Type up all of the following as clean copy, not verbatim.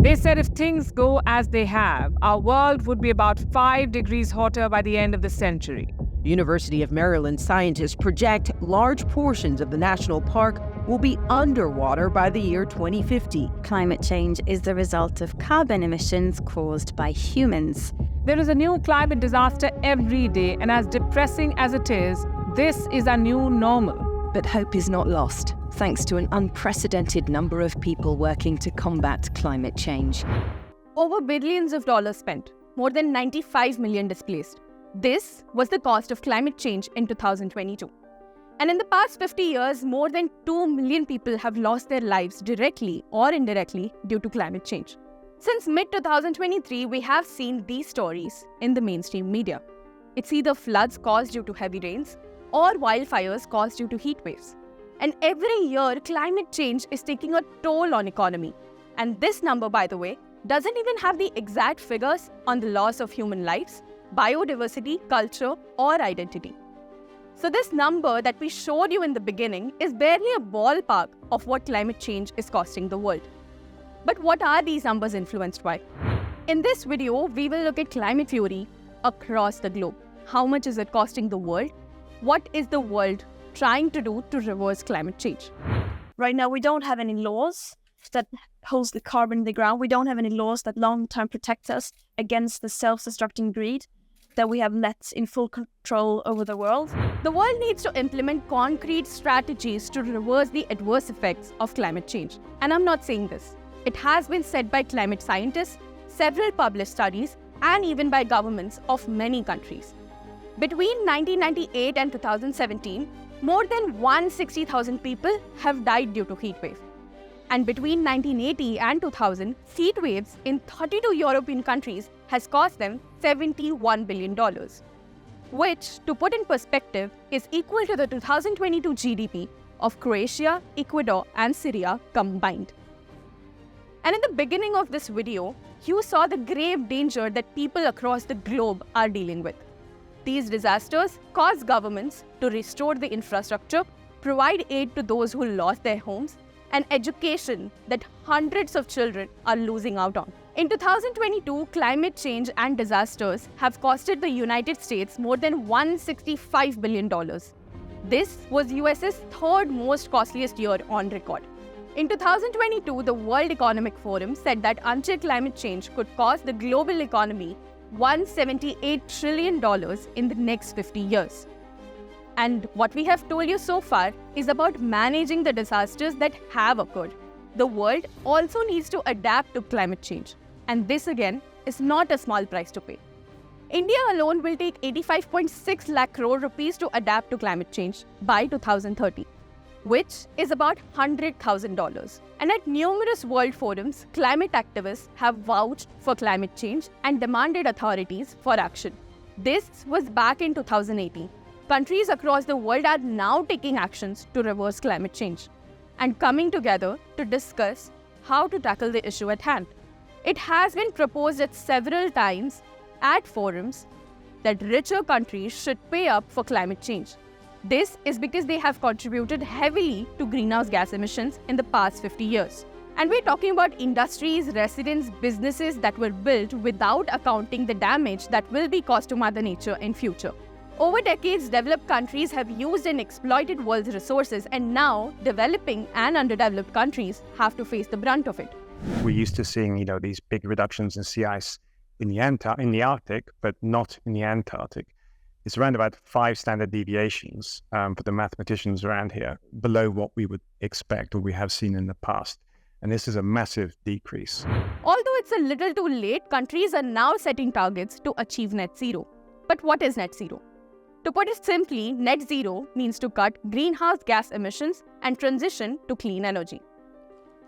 They said if things go as they have, our world would be about 5 degrees hotter by the end of the century. University of Maryland scientists project large portions of the national park will be underwater by the year 2050. Climate change is the result of carbon emissions caused by humans. There is a new climate disaster every day, and as depressing as it is, this is our new normal. But hope is not lost, thanks to an unprecedented number of people working to combat climate change. Over billions of dollars spent, more than 95 million displaced. This was the cost of climate change in 2022. And in the past 50 years, more than 2 million people have lost their lives directly or indirectly due to climate change. Since mid-2023, we have seen these stories in the mainstream media. It's either floods caused due to heavy rains or wildfires caused due to heat waves. And every year, climate change is taking a toll on economy. And this number, by the way, doesn't even have the exact figures on the loss of human lives, biodiversity, culture, or identity. So this number that we showed you in the beginning is barely a ballpark of what climate change is costing the world. But what are these numbers influenced by? In this video, we will look at climate fury across the globe. How much is it costing the world? What is the world trying to do to reverse climate change? Right now, we don't have any laws that holds the carbon in the ground. We don't have any laws that long-term protect us against the self-destructing greed that we have let in full control over the world. The world needs to implement concrete strategies to reverse the adverse effects of climate change. And I'm not saying this. It has been said by climate scientists, several published studies, and even by governments of many countries. Between 1998 and 2017, more than 160,000 people have died due to heat wave. And between 1980 and 2000, heat waves in 32 European countries has cost them $71 billion, which, to put in perspective, is equal to the 2022 GDP of Croatia, Ecuador, and Syria combined. And in the beginning of this video, you saw the grave danger that people across the globe are dealing with. These disasters cause governments to restore the infrastructure, provide aid to those who lost their homes, and education that hundreds of children are losing out on. In 2022, climate change and disasters have costed the United States more than $165 billion. This was US's third most costliest year on record. In 2022, the World Economic Forum said that unchecked climate change could cost the global economy $178 trillion in the next 50 years. And what we have told you so far is about managing the disasters that have occurred. The world also needs to adapt to climate change. And this again is not a small price to pay. India alone will take 85.6 lakh crore rupees to adapt to climate change by 2030, which is about $100,000. And at numerous world forums, climate activists have vouched for climate change and demanded authorities for action. This was back in 2018. Countries across the world are now taking actions to reverse climate change and coming together to discuss how to tackle the issue at hand. It has been proposed at several times at forums that richer countries should pay up for climate change. This is because they have contributed heavily to greenhouse gas emissions in the past 50 years. And we're talking about industries, residents, businesses that were built without accounting the damage that will be caused to Mother Nature in future. Over decades, developed countries have used and exploited world's resources, and now developing and underdeveloped countries have to face the brunt of it. We're used to seeing, these big reductions in sea ice in the Arctic, but not in the Antarctic. It's around about 5 standard deviations for the mathematicians around here, below what we would expect or we have seen in the past. And this is a massive decrease. Although it's a little too late, countries are now setting targets to achieve net zero. But what is net zero? To put it simply, net zero means to cut greenhouse gas emissions and transition to clean energy.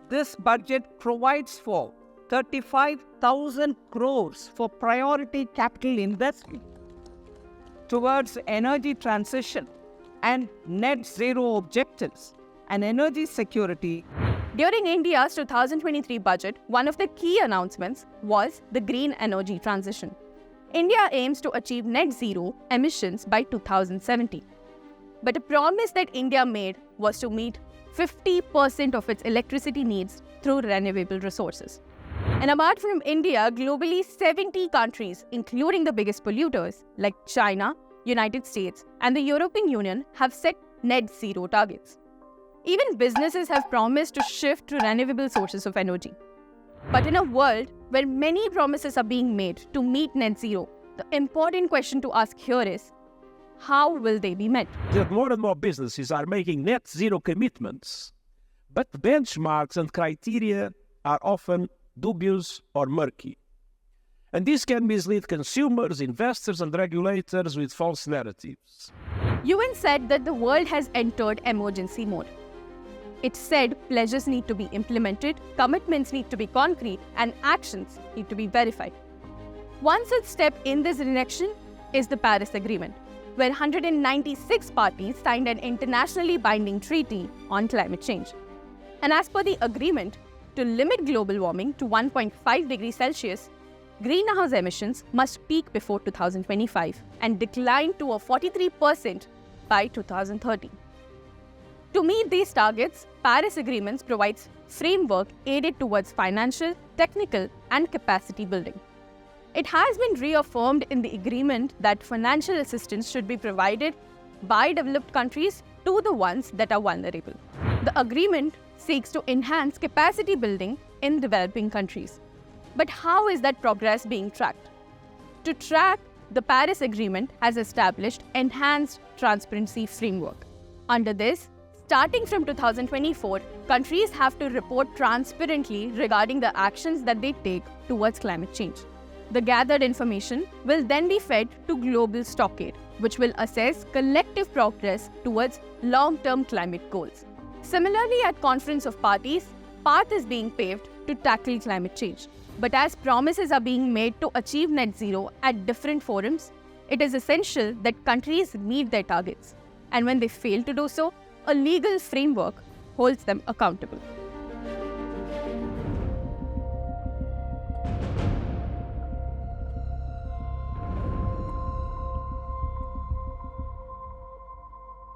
This budget provides for 35,000 crores for priority capital investment towards energy transition and net zero objectives and energy security. During India's 2023 budget, one of the key announcements was the green energy transition. India aims to achieve net zero emissions by 2070. But a promise that India made was to meet 50% of its electricity needs through renewable resources. And apart from India, globally 70 countries, including the biggest polluters like China, United States, and the European Union, have set net zero targets. Even businesses have promised to shift to renewable sources of energy. But in a world where many promises are being made to meet net zero, the important question to ask here is, how will they be met? That more and more businesses are making net zero commitments, but benchmarks and criteria are often dubious or murky. And this can mislead consumers, investors, and regulators with false narratives. UN said that the world has entered emergency mode. It said pledges need to be implemented, commitments need to be concrete, and actions need to be verified. One such step in this direction is the Paris Agreement, where 196 parties signed an internationally binding treaty on climate change. And as per the agreement, to limit global warming to 1.5 degrees Celsius, greenhouse emissions must peak before 2025 and decline to a 43% by 2030. To meet these targets, Paris Agreement provides framework aided towards financial, technical, and capacity building. It has been reaffirmed in the agreement that financial assistance should be provided by developed countries to the ones that are vulnerable. The agreement seeks to enhance capacity building in developing countries. But how is that progress being tracked? To track, the Paris Agreement has established enhanced transparency framework. Under this, starting from 2024, countries have to report transparently regarding the actions that they take towards climate change. The gathered information will then be fed to Global Stockade, which will assess collective progress towards long-term climate goals. Similarly, at Conference of Parties, path is being paved to tackle climate change. But as promises are being made to achieve net zero at different forums, it is essential that countries meet their targets. And when they fail to do so, a legal framework holds them accountable.